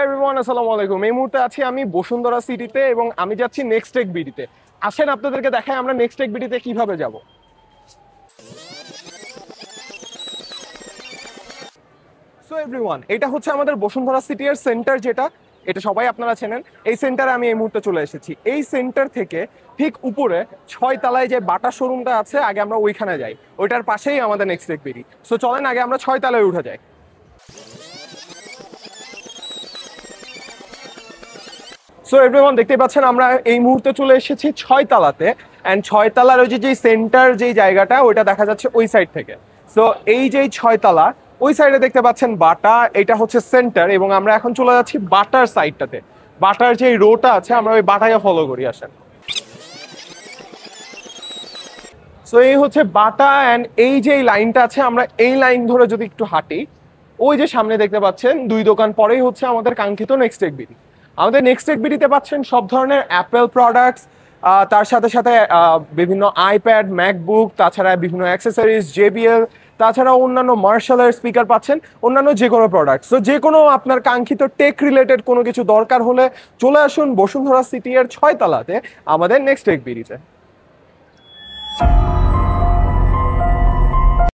Everyone আসসালামু আলাইকুম। এই মুহূর্তে আছি আমি বসুন্ধরা সিটিতে এবং আমি যাচ্ছি নেক্সট টেক বিডিতে। আসেন আপনাদেরকে দেখাই আমরা নেক্সট টেক বিডিতে কিভাবে যাব। সো এভরিওয়ান, এটা হচ্ছে আমাদের বসুন্ধরা সিটি এর সেন্টার, যেটা এটা সবাই আপনারা চেনেন। এই সেন্টারে আমি এই মুহূর্তে চলে এসেছি। এই সেন্টার থেকে ঠিক উপরে 6 তলায় যে বাটা শোরুমটা আছে, আগে আমরা ওইখানে যাই। ওইটার পাশেই আমাদের নেক্সট টেক বিডি। সো চলেন আগে আমরা 6 তলায় উঠে যাই। সো এভরিওয়ান, দেখতে পাচ্ছেন আমরা এই মুহূর্তে চলে এসেছি 6 তলাতে। অ্যান্ড 6 তলার ওই যে সেন্টার যেই জায়গাটা, ওইটা দেখা যাচ্ছে ওই সাইড থেকে। সো এই যে 6 তলা, ওই সাইডে দেখতে পাচ্ছেন বাটা, এটা হচ্ছে সেন্টার। এবং আমরা এখন চলে যাচ্ছি বাটার সাইডটাতে। বাটার যে রোটা আছে, আমরা ওই বাটাকে ফলো করি, আসেন। সো এই হচ্ছে বাটা, অ্যান্ড এই যে লাইনটা আছে, আমরা এই লাইন ধরে যদি একটু হাঁটি, ওই যে সামনে দেখতে পাচ্ছেন 2 দোকান পরেই হচ্ছে আমাদের কাঙ্ক্ষিত নেক্সট টেক বিডি। আমাদের নেক্সট টেক বিডিতে পাচ্ছেন সব ধরনের অ্যাপেল প্রোডাক্টস, তার সাথে সাথে বিভিন্ন আইপ্যাড, ম্যাকবুক, তাছাড়া বিভিন্ন অ্যাক্সেসরিজ, জেবিএল, তাছাড়া অন্যান্য মার্শালের স্পিকার পাচ্ছেন, অন্যান্য যে কোনো প্রোডাক্ট। সো যে কোনো আপনার কাঙ্ক্ষিত টেক রিলেটেড কোনো কিছু দরকার হলে চলে আসুন বসুন্ধরা সিটি এর 6 তলাতে আমাদের নেক্সট টেক বিডিতে।